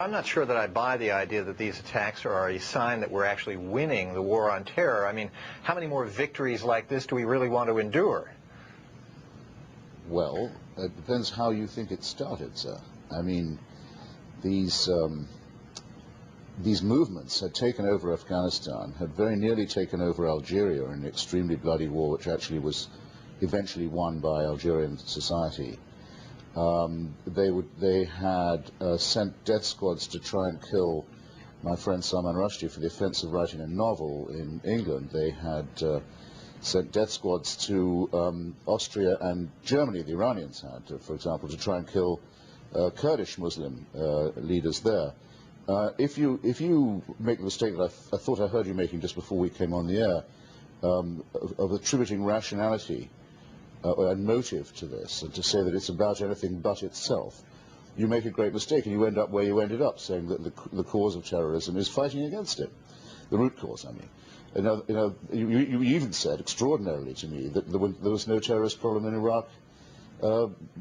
I'm not sure that I buy the idea that these attacks are a sign that we're actually winning the war on terror. I mean, how many more victories like this do we really want to endure? Well, it depends how you think it started, sir. I mean, these movements had taken over Afghanistan, had very nearly taken over Algeria in an extremely bloody war, which actually was eventually won by Algerian society. They had sent death squads to try and kill my friend Salman Rushdie for the offence of writing a novel in England. They had sent death squads to Austria and Germany, the Iranians had, for example, to try and kill Kurdish Muslim leaders there. If you make the mistake that I thought I heard you making just before we came on the air, of attributing rationality and motive to this, and to say that it's about anything but itself, you make a great mistake, and you end up where you ended up, saying that the cause of terrorism is fighting against it. The root cause, I mean. You even said, extraordinarily to me, that there was no terrorist problem in Iraq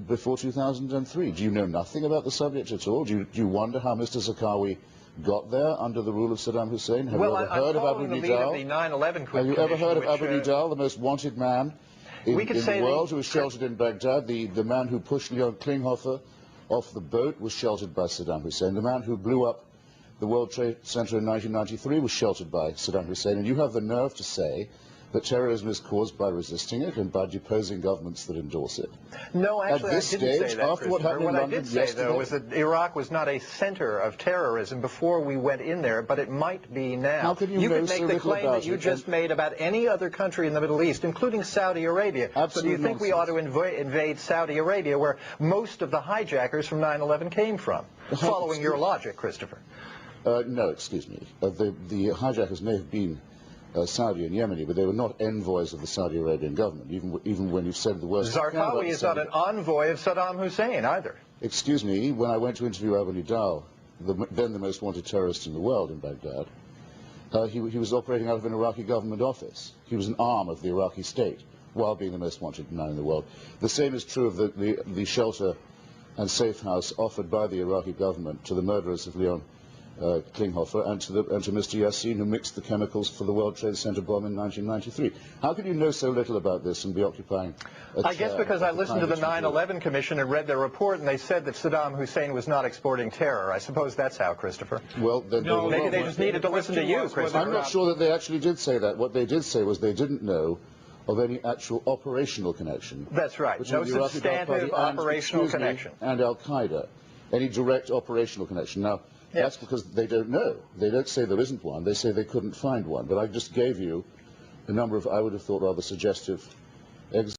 before 2003. Do you know nothing about the subject at all? Do you wonder how Mr. Zarqawi got there under the rule of Saddam Hussein? Have you ever heard of Abu Nidal? Have you ever heard of Abu Nidal, the most wanted man in the world, who was sheltered in Baghdad? The man who pushed Leon Klinghoffer off the boat was sheltered by Saddam Hussein. The man who blew up the World Trade Center in 1993 was sheltered by Saddam Hussein. And you have the nerve to say that terrorism is caused by resisting it and by deposing governments that endorse it. No, actually, at this I didn't stage, say that, after what happened in London yesterday, I did say, though, was that Iraq was not a center of terrorism before we went in there, but it might be now. How can you could make the claim that you just made about any other country in the Middle East, including Saudi Arabia. Absolute so do you think we ought to invade Saudi Arabia, where most of the hijackers from 9/11 came from? Following your logic, Christopher. No, excuse me. The hijackers may have been Saudi and Yemeni, but they were not envoys of the Saudi Arabian government, even when you've said the worst. Zarqawi is not an envoy of Saddam Hussein either. Excuse me, when I went to interview Abu Nidal, then the most wanted terrorist in the world in Baghdad, he was operating out of an Iraqi government office. He was an arm of the Iraqi state, while being the most wanted man in the world. The same is true of the shelter and safe house offered by the Iraqi government to the murderers of Leon Klinghoffer and to Mr. Yassin, who mixed the chemicals for the World Trade Center bomb in 1993. How can you know so little about this and be occupying a chair? I guess because I listened to the 9/11 Commission and read their report, and they said that Saddam Hussein was not exporting terror. I suppose that's how, Christopher. Well, then no, maybe they just needed to listen to you, Christopher. I'm not sure that they actually did say that. What they did say was they didn't know of any actual operational connection. That's right. No substantive operational connection. And Al-Qaeda. Any direct operational connection. Now, yes. That's because they don't know. They don't say there isn't one. They say they couldn't find one. But I just gave you a number of, I would have thought, rather suggestive examples.